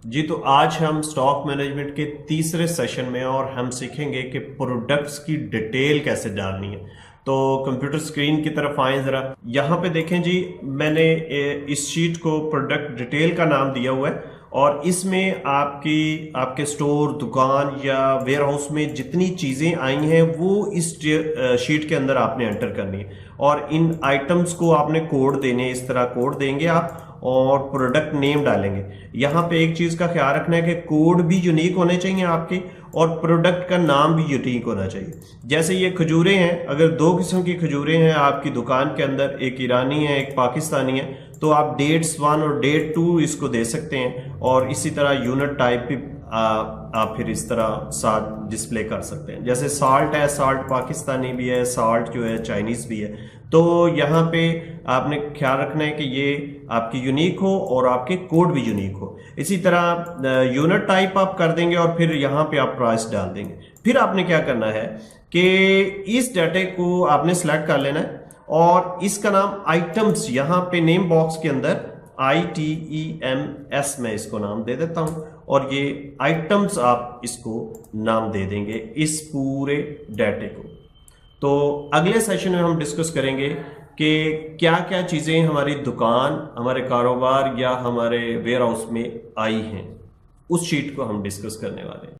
जी, तो आज हम स्टॉक मैनेजमेंट के तीसरे सेशन में और हम सीखेंगे कि प्रोडक्ट्स की डिटेल कैसे डालनी है। तो कंप्यूटर स्क्रीन की तरफ आए ज़रा। यहाँ पे देखें जी, मैंने इस शीट को प्रोडक्ट डिटेल का नाम दिया हुआ है और इसमें आपके स्टोर, दुकान या वेयर हाउस में जितनी चीज़ें आई हैं वो इस शीट के अंदर आपने एंटर करनी है और इन आइटम्स को आपने कोड देने, इस तरह कोड देंगे आप और प्रोडक्ट नेम डालेंगे। यहाँ पे एक चीज का ख्याल रखना है कि कोड भी यूनिक होने चाहिए आपके और प्रोडक्ट का नाम भी यूनिक होना चाहिए। जैसे ये खजूरें हैं, अगर दो किस्म की खजूरें हैं आपकी दुकान के अंदर, एक ईरानी है एक पाकिस्तानी है, तो आप डेट्स 1 और डेट 2 इसको दे सकते हैं और इसी तरह यूनिट टाइप भी आप फिर इस तरह साथ डिस्प्ले कर सकते हैं। जैसे साल्ट है, साल्ट पाकिस्तानी भी है, साल्ट जो है चाइनीज भी है। तो यहाँ पे आपने ख्याल रखना है कि ये आपकी यूनिक हो और आपके कोड भी यूनिक हो। इसी तरह यूनिट टाइप आप कर देंगे और फिर यहाँ पे आप प्राइस डाल देंगे। फिर आपने क्या करना है कि इस डाटे को आपने सिलेक्ट कर लेना है और इसका नाम आइटम्स, यहाँ पे नेम बॉक्स के अंदर ITEMS में इसको नाम दे देता हूं और ये आइटम्स आप इसको नाम दे देंगे इस पूरे डाटे को। तो अगले सेशन में हम डिस्कस करेंगे कि क्या क्या चीज़ें हमारी दुकान, हमारे कारोबार या हमारे वेयर हाउस में आई हैं। उस शीट को हम डिस्कस करने वाले हैं।